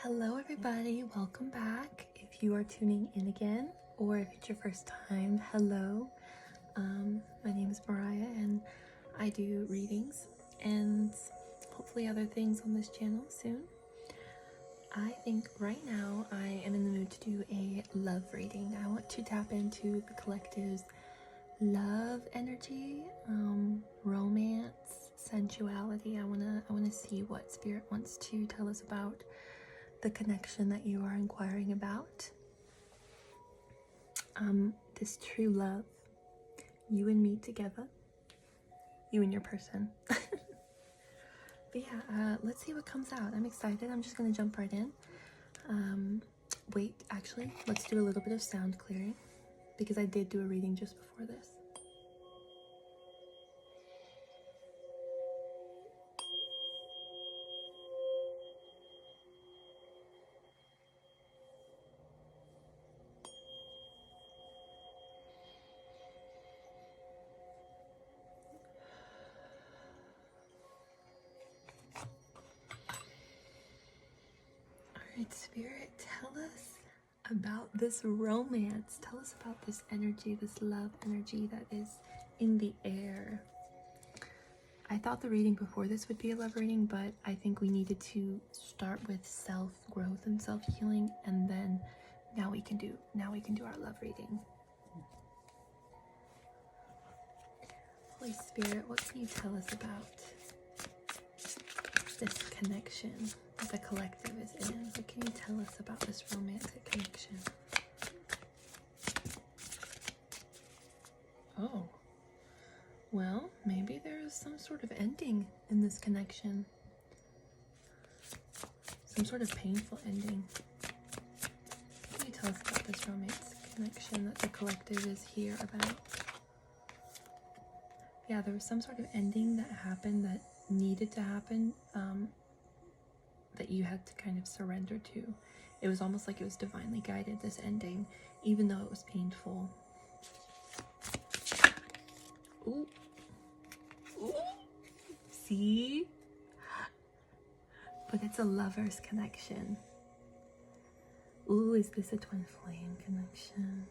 Hello everybody, welcome back. If you are tuning in again, or if it's your first time, hello. My name is Mariah and I do readings and hopefully other things on this channel soon. I think right now I am in the mood to do a love reading. I want to tap into the collective's love energy, romance, sensuality. I wanna see what spirit wants to tell us about the connection that you are inquiring about. This true love, you and me together, you and your person. But yeah, let's see what comes out. I'm excited. I'm just gonna jump right in. Wait, actually, let's do a little bit of sound clearing because I did do a reading just before this. Alright, Spirit, tell us about this romance. Tell us about this energy, this love energy that is in the air. I thought the reading before this would be a love reading, but I think we needed to start with self-growth and self-healing, and then now we can do our love reading. Holy Spirit, what can you tell us about this connection that the collective is in? What can you tell us about this romantic connection? Oh, well, maybe there's some sort of ending in this connection. Some sort of painful ending. What can you tell us about this romance connection that the collective is here about? Yeah, there was some sort of ending that happened that needed to happen, that you had to kind of surrender to. It was almost like it was divinely guided, this ending, even though it was painful. Ooh. Ooh. See? But it's a lover's connection. Ooh, is this a twin flame connection?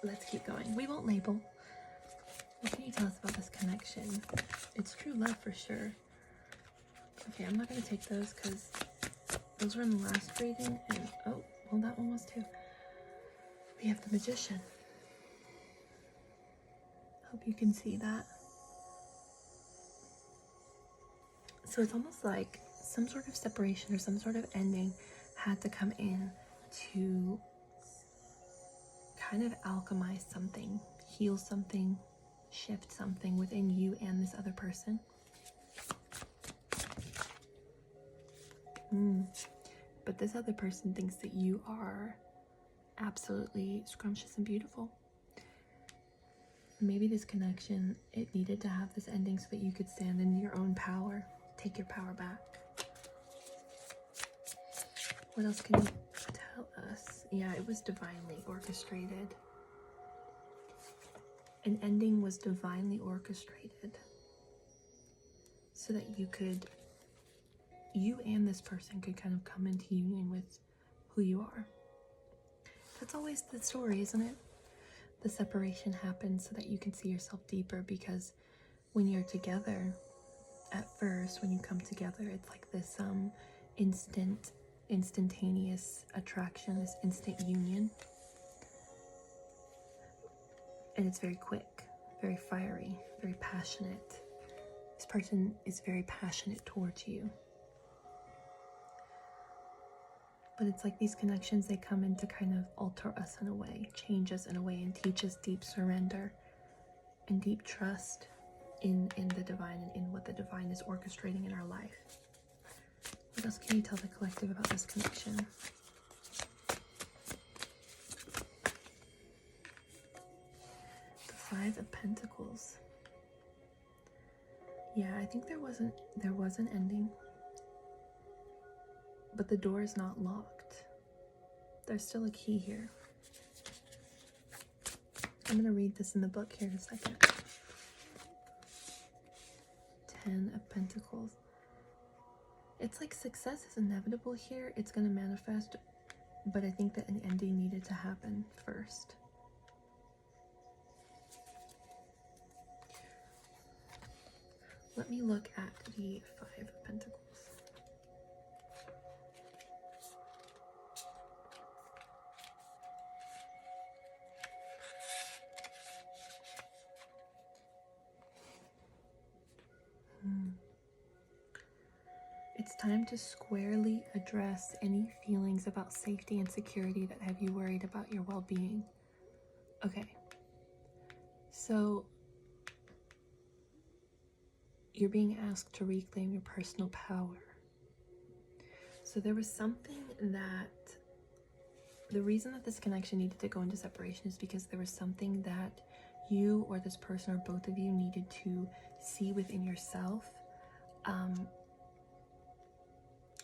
Let's keep going. We won't label. What can you tell us about this connection? It's true love for sure. Okay, I'm not going to take those because those were in the last reading. And oh, well, that one was too. We have the Magician. Hope you can see that. So it's almost like some sort of separation or some sort of ending had to come in to kind of alchemize something, heal something, shift something within you and this other person. But this other person thinks that you are absolutely scrumptious and beautiful. Maybe this connection, it needed to have this ending so that you could stand in your own power, take your power back. What else can you tell us? Yeah, it was divinely orchestrated. An ending was divinely orchestrated so that you and this person could kind of come into union with who you are. That's always the story, isn't it? The separation happens so that you can see yourself deeper, because when you're together, at first, when you come together, it's like this instantaneous attraction, this instant union. And it's very quick, very fiery, very passionate. This person is very passionate towards you. But it's like these connections, they come in to kind of alter us in a way, change us in a way, and teach us deep surrender and deep trust in the divine and in what the divine is orchestrating in our life. What else can you tell the collective about this connection? The Five of Pentacles. Yeah, I think there was an ending. But the door is not locked. There's still a key here. I'm going to read this in the book here in a second. 10 of Pentacles. It's like success is inevitable here. It's going to manifest, but I think that an ending needed to happen first. Let me look at the Five of Pentacles. It's time to squarely address any feelings about safety and security that have you worried about your well-being. Okay. So you're being asked to reclaim your personal power. So there was something that, the reason that this connection needed to go into separation is because there was something that you or this person or both of you needed to see within yourself,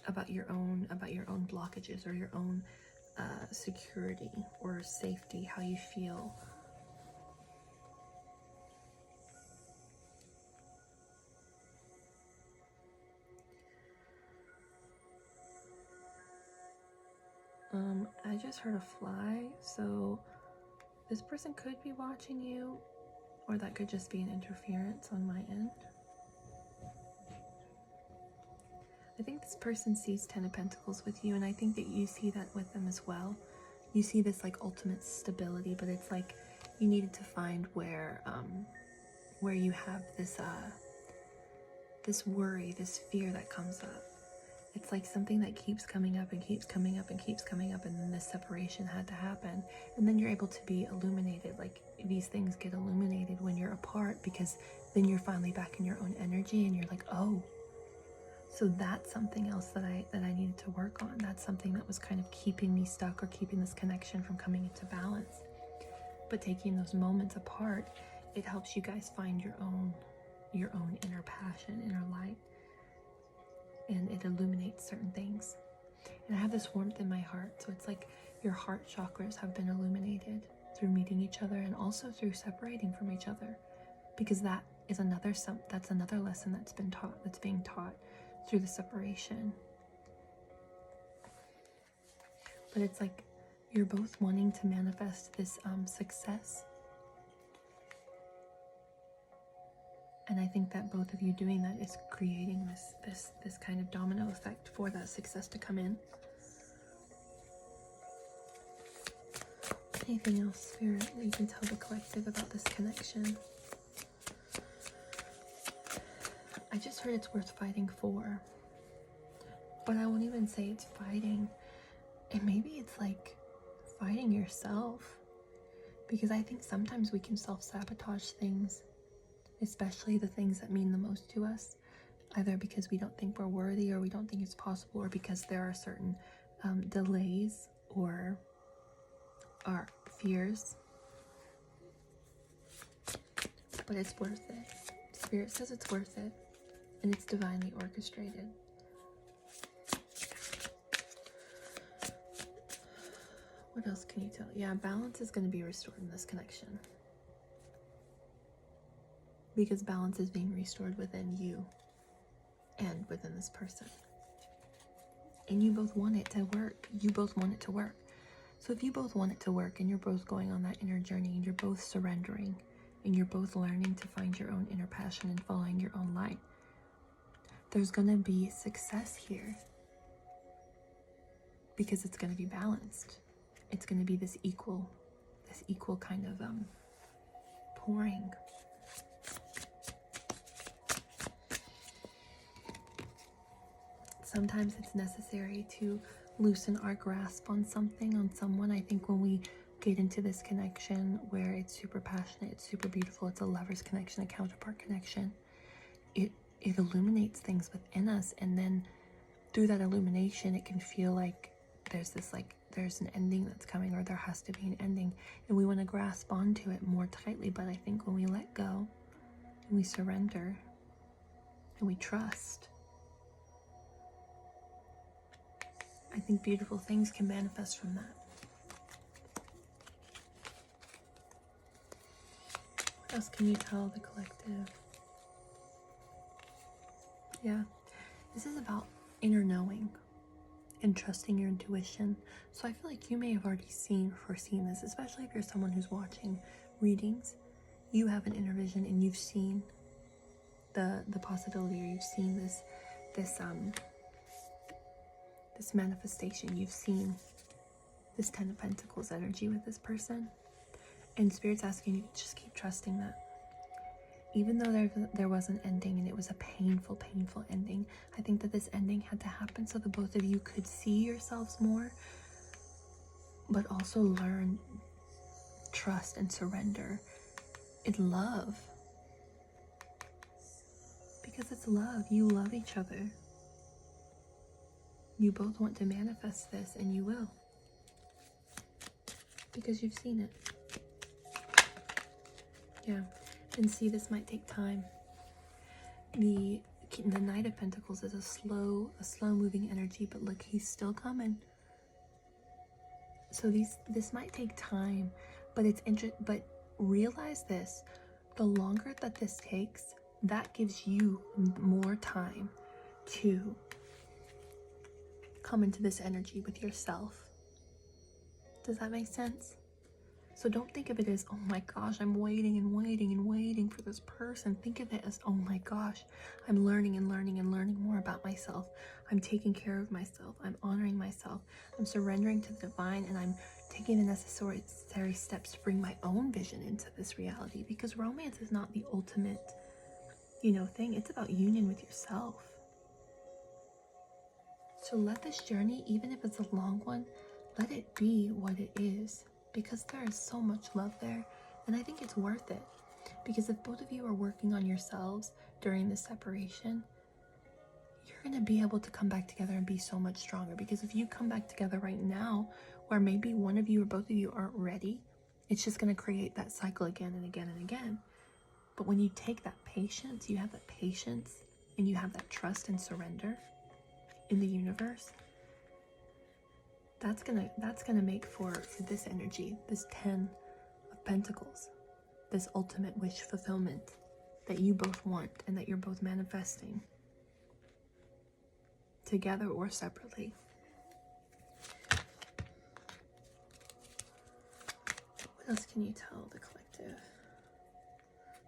about your own blockages or your own security or safety, how you feel. I just heard a fly, so this person could be watching you, or that could just be an interference on my end. I think this person sees Ten of Pentacles with you, and I think that you see that with them as well. You see this like ultimate stability, but it's like you needed to find where you have this this worry, this fear that comes up. It's like something that keeps coming up and keeps coming up and keeps coming up, and then this separation had to happen, and then you're able to be illuminated. Like these things get illuminated when you're apart, because then you're finally back in your own energy, and you're like, oh, so that's something else that I needed to work on. That's something that was kind of keeping me stuck or keeping this connection from coming into balance. But taking those moments apart, it helps you guys find your own inner passion, inner light. And it illuminates certain things. And I have this warmth in my heart, so it's like your heart chakras have been illuminated through meeting each other, and also through separating from each other, because that is another lesson that's being taught through the separation. But it's like you're both wanting to manifest this success. And I think that both of you doing that is creating this kind of domino effect for that success to come in. Anything else, Spirit, that you can tell the collective about this connection? I just heard it's worth fighting for. But I won't even say it's fighting. And maybe it's like fighting yourself. Because I think sometimes we can self-sabotage things, especially the things that mean the most to us, either because we don't think we're worthy, or we don't think it's possible, or because there are certain delays or our fears. But it's worth it. Spirit says it's worth it, and it's divinely orchestrated. What else can you tell? Yeah, balance is going to be restored in this connection. Because balance is being restored within you and within this person. And you both want it to work. You both want it to work. So if you both want it to work, and you're both going on that inner journey, and you're both surrendering, and you're both learning to find your own inner passion and following your own light, there's going to be success here. Because it's going to be balanced. It's going to be this equal kind of pouring. Sometimes it's necessary to loosen our grasp on something, on someone. I think when we get into this connection where it's super passionate, it's super beautiful, it's a lover's connection, a counterpart connection, it illuminates things within us, and then through that illumination, it can feel like there's an ending that's coming, or there has to be an ending, and we want to grasp onto it more tightly. But I think when we let go, and we surrender, and we trust, I think beautiful things can manifest from that. What else can you tell the collective? Yeah, this is about inner knowing and trusting your intuition. So I feel like you may have already foreseen this, especially if you're someone who's watching readings. You have an inner vision and you've seen the possibility, or you've seen this manifestation. You've seen this Ten of Pentacles energy with this person, and Spirit's asking you to just keep trusting that. Even though there was an ending, and it was a painful ending, I think that this ending had to happen so the both of you could see yourselves more, but also learn trust and surrender in love. Because it's love. You love each other. You both want to manifest this, and you will. Because you've seen it. Yeah. And see, this might take time. The Knight of Pentacles is a slow moving energy, but look, he's still coming. So this might take time, but but realize this: the longer that this takes, that gives you more time to come into this energy with yourself. Does that make sense? So don't think of it as, oh my gosh, I'm waiting and waiting and waiting for this person. Think of it as, oh my gosh, I'm learning and learning and learning more about myself. I'm taking care of myself. I'm honoring myself. I'm surrendering to the divine, and I'm taking the necessary steps to bring my own vision into this reality, because romance is not the ultimate, thing. It's about union with yourself. So let this journey, even if it's a long one, let it be what it is. Because there is so much love there, and I think it's worth it. Because if both of you are working on yourselves during this separation, you're going to be able to come back together and be so much stronger. Because if you come back together right now, where maybe one of you or both of you aren't ready, it's just going to create that cycle again and again and again. But when you take that patience, you have that patience, and you have that trust and surrender in the universe, that's gonna make for this energy, this 10 of Pentacles, this ultimate wish fulfillment that you both want and that you're both manifesting together or separately. What else can you tell the collective?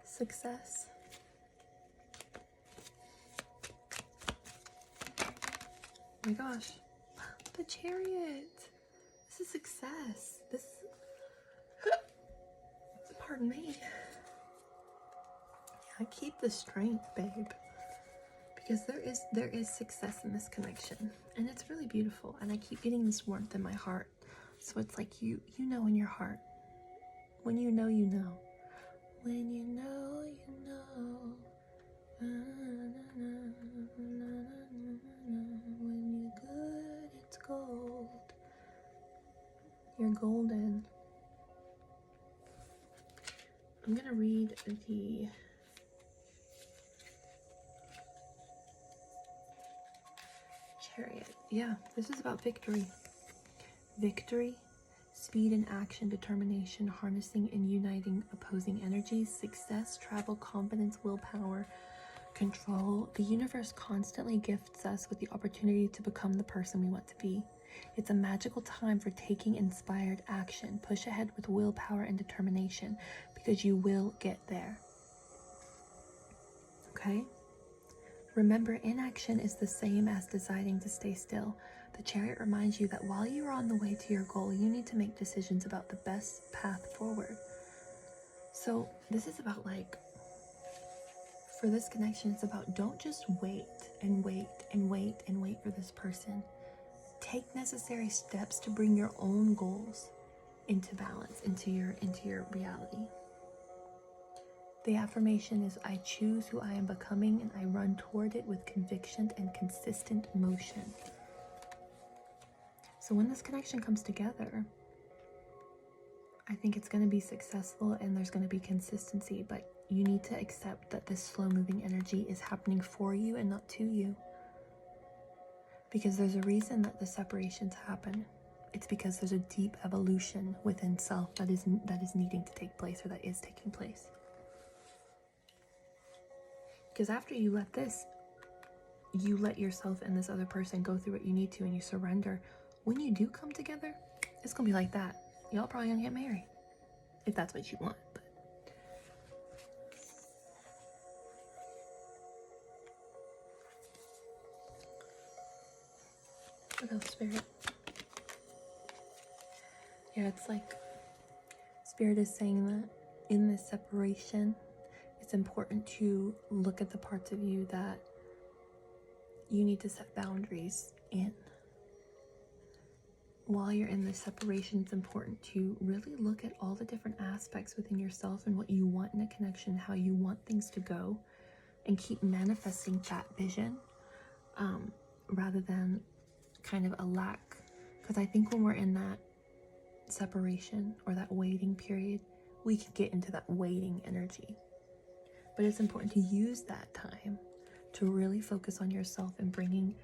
Success. Oh my gosh, the Chariot. This is success. Pardon me. Yeah, keep the strength, babe. Because there is success in this connection, and it's really beautiful. And I keep getting this warmth in my heart. So it's like you know in your heart. When you know, you know. When you know, you know. When you're good, it's gold. You're golden. I'm gonna read the Chariot. Yeah, this is about victory. Victory, speed and action, determination, harnessing and uniting opposing energies, success, travel, confidence, willpower, control. The universe constantly gifts us with the opportunity to become the person we want to be. It's a magical time for taking inspired action. Push ahead with willpower and determination, because you will get there. Okay? Remember, inaction is the same as deciding to stay still. The Chariot reminds you that while you are on the way to your goal, you need to make decisions about the best path forward. So this is about, like, for this connection, it's about, don't just wait and wait and wait and wait for this person. Take necessary steps to bring your own goals into balance, into your reality. The affirmation is, I choose who I am becoming, and I run toward it with conviction and consistent motion. So when this connection comes together, I think it's going to be successful, and there's going to be consistency, but you need to accept that this slow-moving energy is happening for you and not to you. Because there's a reason that the separations happen. It's because there's a deep evolution within self that is needing to take place, or that is taking place. Because after you let this you let yourself and this other person go through what you need to, and you surrender. When you do come together, it's gonna be like that. Y'all probably gonna get married, if that's what you want. But what else, Spirit? Yeah, it's like Spirit is saying that in this separation, it's important to look at the parts of you that you need to set boundaries in. While you're in this separation, it's important to really look at all the different aspects within yourself and what you want in a connection, how you want things to go, and keep manifesting that vision, rather than kind of a lack. Because I think when we're in that separation or that waiting period, we can get into that waiting energy. But it's important to use that time to really focus on yourself and bringing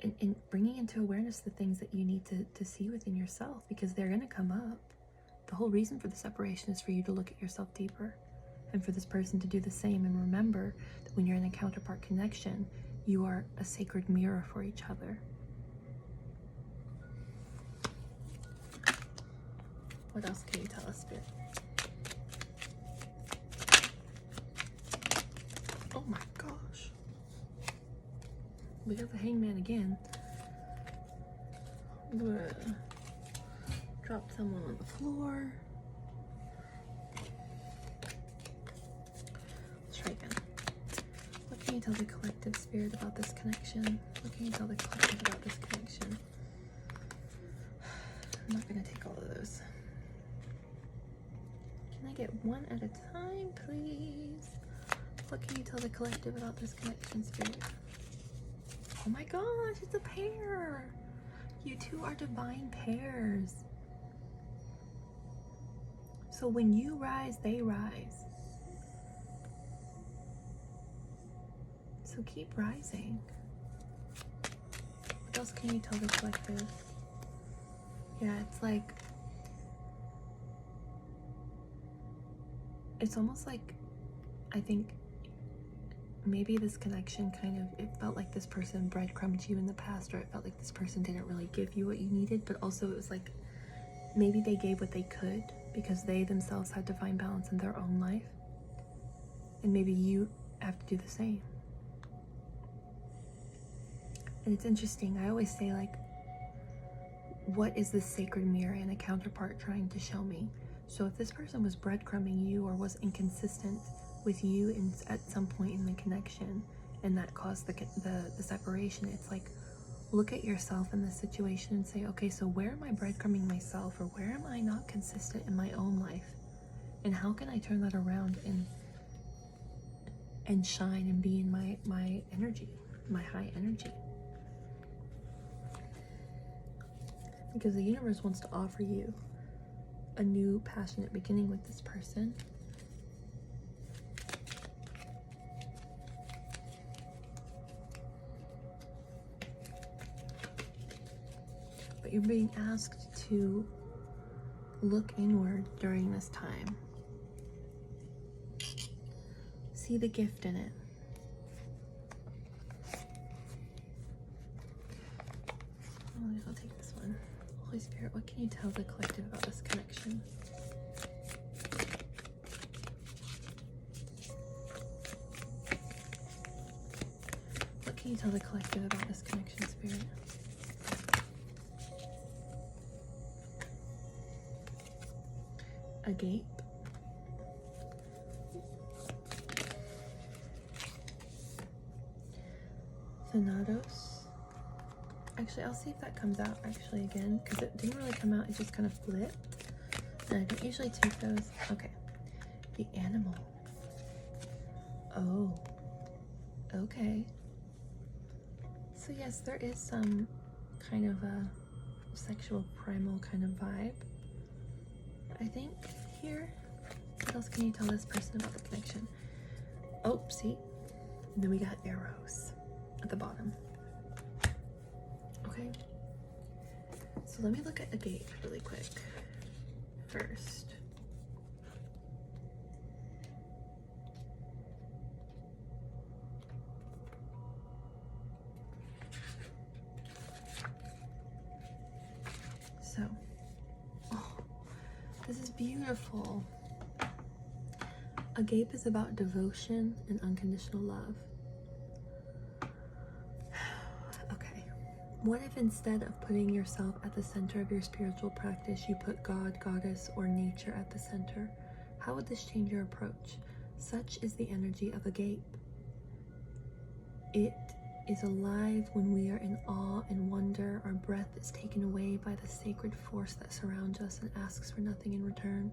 into awareness the things that you need to see within yourself, because they're going to come up. The whole reason for the separation is for you to look at yourself deeper, and for this person to do the same. And remember that when you're in a counterpart connection, you are a sacred mirror for each other. What else can you tell us, Spirit? Oh my gosh. We got the Hangman again. Dropped someone on the floor. Let's try again. What can you tell the collective, Spirit, about this connection? What can you tell the collective about this connection? I'm not going to take all of those. Can I get one at a time, please? What can you tell the collective about this connection, Spirit? Oh my gosh, it's a pair. You two are divine pairs. So when you rise, they rise. So keep rising. What else can you tell the collective? Yeah, it's like, it's almost like, I think maybe this connection kind of, it felt like this person breadcrumbed you in the past, or it felt like this person didn't really give you what you needed, but also it was like maybe they gave what they could because they themselves had to find balance in their own life, and maybe you have to do the same. And it's interesting, I always say, like, what is this sacred mirror and a counterpart trying to show me? So if this person was breadcrumbing you or was inconsistent with you at some point in the connection, and that caused the separation, it's like, look at yourself in this situation and say, okay, so where am I breadcrumbing myself, or where am I not consistent in my own life? And how can I turn that around and shine and be in my energy, my high energy? Because the universe wants to offer you a new passionate beginning with this person. But you're being asked to look inward during this time. See the gift in it. I'll take this one. Holy Spirit, what can you tell the collective about this connection? What can you tell the collective about this connection, Spirit? Agape. Thanatos. Actually, I'll see if that comes out actually again, because it didn't really come out, it just kind of flipped. And I don't usually take those. Okay. The animal. Oh. Okay. So yes, there is some kind of a sexual primal kind of vibe, I think, here. What else can you tell this person about the connection? Oh, see? And then we got arrows at the bottom. Okay. So let me look at agape really quick first. So, oh, this is beautiful. Agape is about devotion and unconditional love. Okay, what if instead of putting yourself at the center of your spiritual practice, you put God, Goddess, or nature at the center? How would this change your approach? Such is the energy of agape. It is alive when we are in awe and wonder. Our breath is taken away by the sacred force that surrounds us and asks for nothing in return.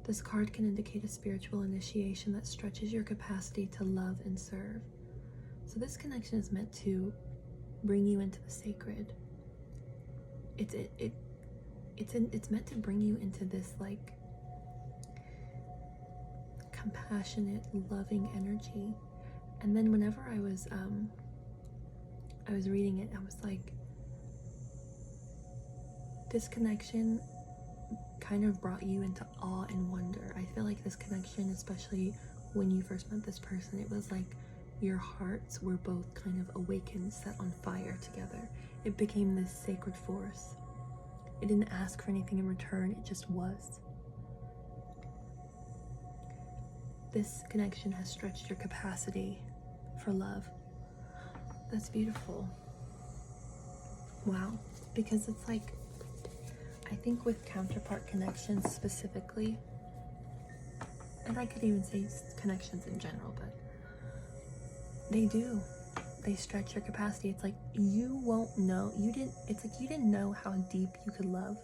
This card can indicate a spiritual initiation that stretches your capacity to love and serve. So this connection is meant to bring you into the sacred. It's meant to bring you into this like compassionate, loving energy. And then whenever I was reading it, I was like, this connection kind of brought you into awe and wonder. I feel like this connection, especially when you first met this person, it was like your hearts were both kind of awakened, set on fire together. It became this sacred force. It didn't ask for anything in return, it just was. This connection has stretched your capacity for love. That's beautiful. Wow. Because it's like, I think with counterpart connections specifically, and I could even say connections in general, but they stretch your capacity. It's like you won't know, it's like you didn't know how deep you could love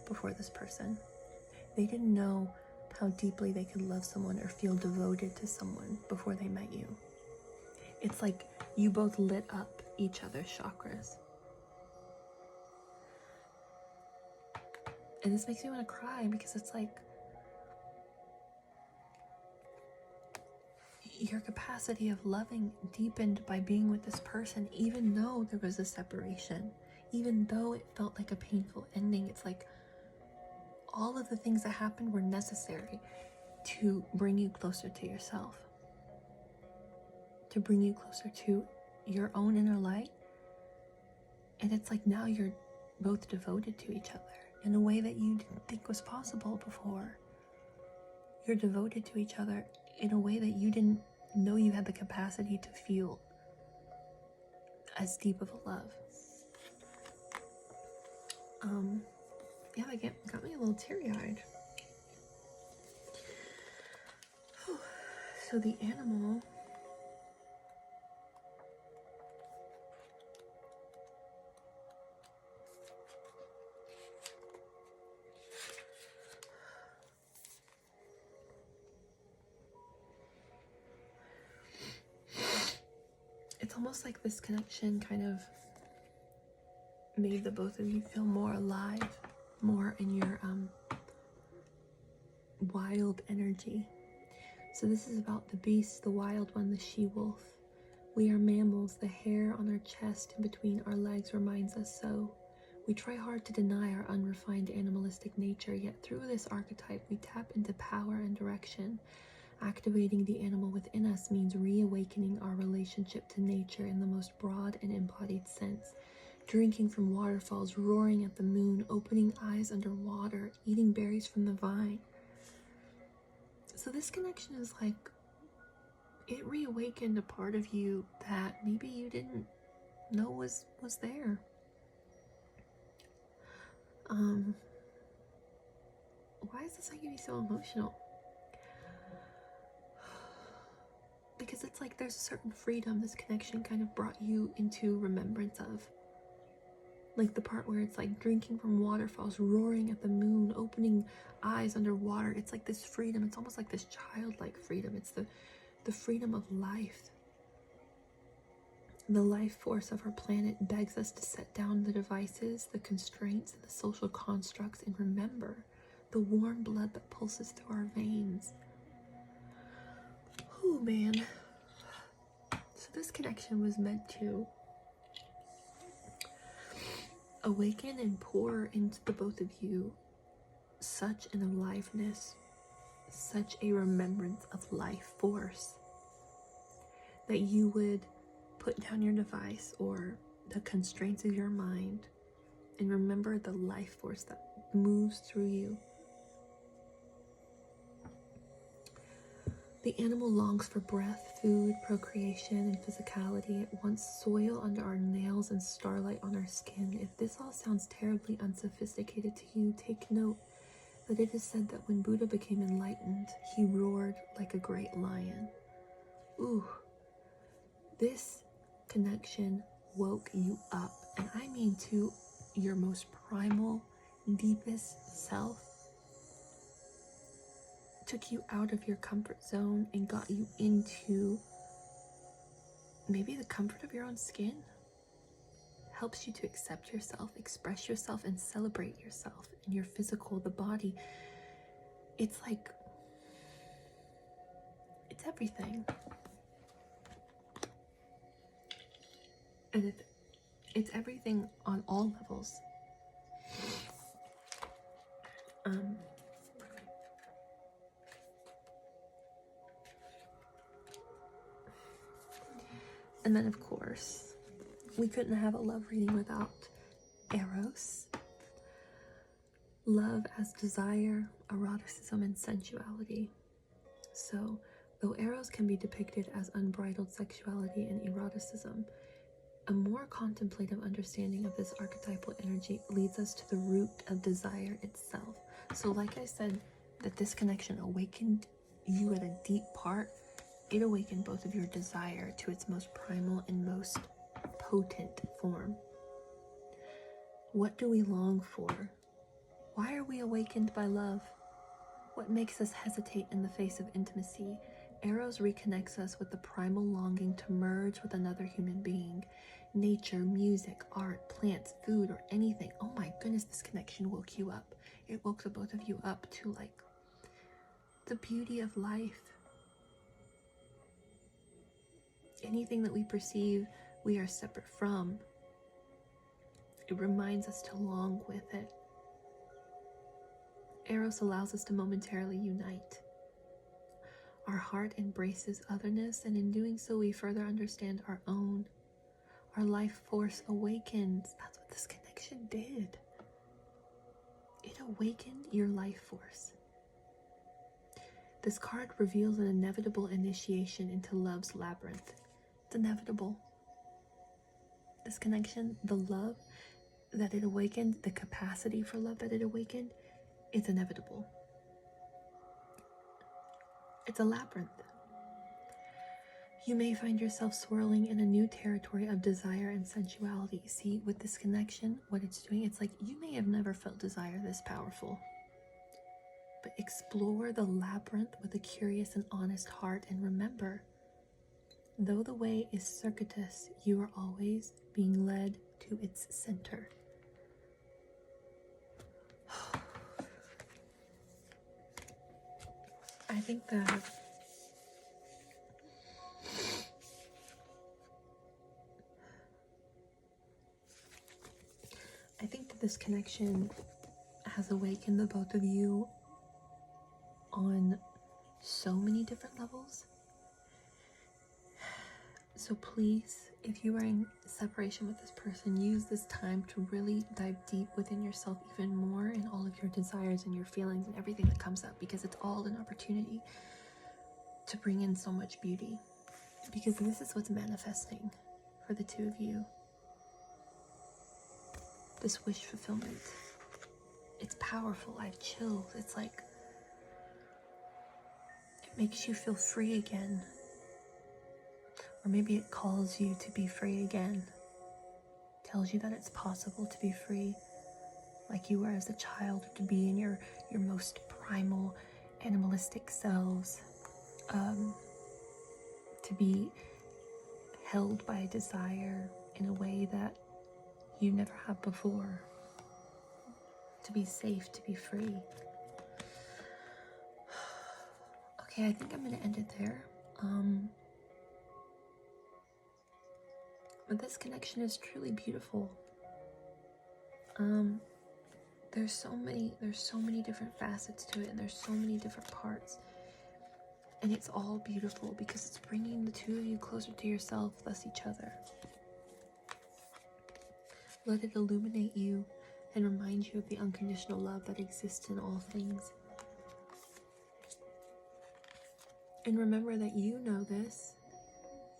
before this person. They didn't know how deeply they could love someone or feel devoted to someone before they met you. It's like you both lit up each other's chakras. And this makes me want to cry because it's like your capacity of loving deepened by being with this person, even though there was a separation, even though it felt like a painful ending. It's like all of the things that happened were necessary to bring you closer to yourself, to bring you closer to your own inner light. And it's like now you're both devoted to each other in a way that you didn't think was possible before. You're devoted to each other in a way that you didn't know you had the capacity to feel as deep of a love. Yeah, that got me a little teary-eyed. So the animal it's almost like this connection kind of made the both of you feel more alive, more in your wild energy. So this is about the beast, the wild one, the she-wolf. We are mammals. The hair on our chest and between our legs reminds us so. We try hard to deny our unrefined animalistic nature, yet through this archetype we tap into power and direction. Activating the animal within us means reawakening our relationship to nature in the most broad and embodied sense. Drinking from waterfalls, roaring at the moon, opening eyes underwater, eating berries from the vine. So this connection is like, it reawakened a part of you that maybe you didn't know was there. Why is this making me so emotional? Because it's like there's a certain freedom this connection kind of brought you into remembrance of. Like the part where it's like drinking from waterfalls, roaring at the moon, opening eyes underwater. It's like this freedom. It's almost like this childlike freedom. It's the freedom of life. The life force of our planet begs us to set down the devices, the constraints, and the social constructs, and remember the warm blood that pulses through our veins. Oh man. So this connection was meant to awaken and pour into the both of you such an aliveness, such a remembrance of life force, that you would put down your device or the constraints of your mind and remember the life force that moves through you. The animal longs for breath, food, procreation, and physicality. It wants soil under our nails and starlight on our skin. If this all sounds terribly unsophisticated to you, take note that it is said that when Buddha became enlightened, he roared like a great lion. Ooh, this connection woke you up, and I mean to your most primal, deepest self. Took you out of your comfort zone and got you into maybe the comfort of your own skin. Helps you to accept yourself, express yourself, and celebrate yourself in your physical, the body. It's like, it's everything. And it's everything on all levels. And then, of course, we couldn't have a love reading without Eros. Love as desire, eroticism, and sensuality. So, though Eros can be depicted as unbridled sexuality and eroticism, a more contemplative understanding of this archetypal energy leads us to the root of desire itself. So like I said, that this connection awakened you at a deep part. It awakened both of your desire to its most primal and most potent form. What do we long for? Why are we awakened by love? What makes us hesitate in the face of intimacy? Eros reconnects us with the primal longing to merge with another human being. Nature, music, art, plants, food, or anything. Oh my goodness, this connection woke you up. It woke the both of you up to like the beauty of life. Anything that we perceive we are separate from, it reminds us to long with it. Eros allows us to momentarily unite. Our heart embraces otherness, and in doing so, we further understand our own. Our life force awakens. That's what this connection did. It awakened your life force. This card reveals an inevitable initiation into love's labyrinth. It's inevitable. This connection, the love that it awakened, the capacity for love that it awakened, it's inevitable. It's a labyrinth. You may find yourself swirling in a new territory of desire and sensuality. See, with this connection, what it's doing, it's like you may have never felt desire this powerful. But explore the labyrinth with a curious and honest heart, and remember, though the way is circuitous, you are always being led to its center. I think that this connection has awakened the both of you on so many different levels. So please, if you are in separation with this person, use this time to really dive deep within yourself even more, in all of your desires and your feelings and everything that comes up, because it's all an opportunity to bring in so much beauty, because this is what's manifesting for the two of you. This wish fulfillment. It's powerful. I have chills. It's like, it makes you feel free again. Or maybe it calls you to be free again. Tells you that it's possible to be free like you were as a child, to be in your most primal animalistic selves. To be held by a desire in a way that you never have before. To be safe, to be free. Okay, I think I'm going to end it there. But this connection is truly beautiful. There's so many different facets to it, and there's so many different parts. And it's all beautiful because it's bringing the two of you closer to yourself, thus each other. Let it illuminate you and remind you of the unconditional love that exists in all things. And remember that you know this.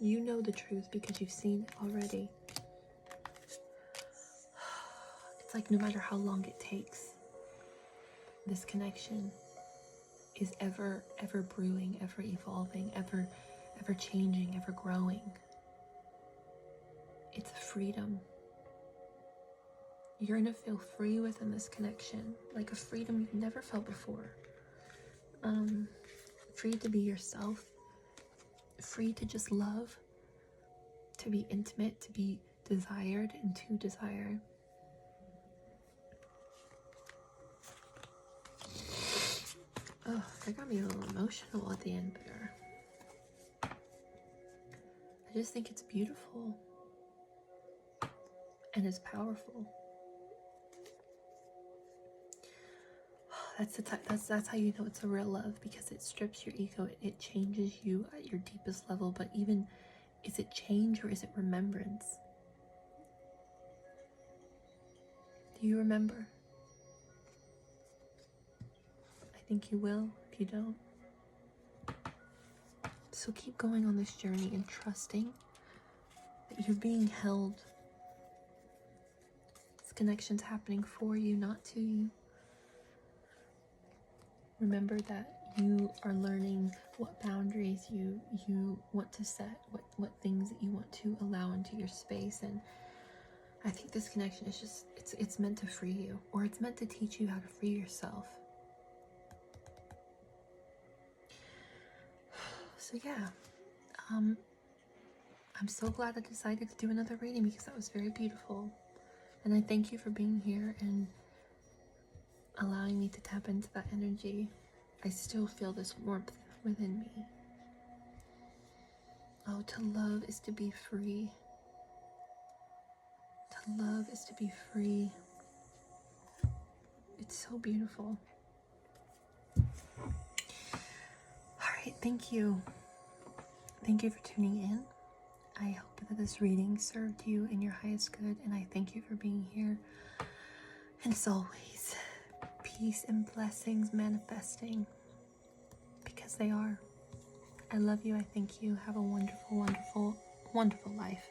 You know the truth because you've seen it already. It's like no matter how long it takes, this connection is ever brewing, ever evolving, ever changing, ever growing. It's a freedom. You're gonna feel free within this connection, like a freedom you've never felt before. Free to be yourself, free to just love, to be intimate, to be desired, and to desire. Oh, that got me a little emotional at the end there. I just think it's beautiful and it's powerful. That's how you know it's a real love, because it strips your ego. It changes you at your deepest level. But even, is it change or is it remembrance? Do you remember? I think you will if you don't. So keep going on this journey and trusting that you're being held. This connection's happening for you, not to you. Remember that you are learning what boundaries you want to set, what things that you want to allow into your space. And I think this connection is just, it's meant to free you, or it's meant to teach you how to free yourself. So yeah, I'm so glad I decided to do another reading, because that was very beautiful. And I thank you for being here and allowing me to tap into that energy. I still feel this warmth within me. Oh, to love is to be free. To love is to be free. It's so beautiful. Alright, thank you. Thank you for tuning in. I hope that this reading served you in your highest good, and I thank you for being here. And as always, peace and blessings manifesting, because they are. I love you. I thank you. Have a wonderful, wonderful, wonderful life.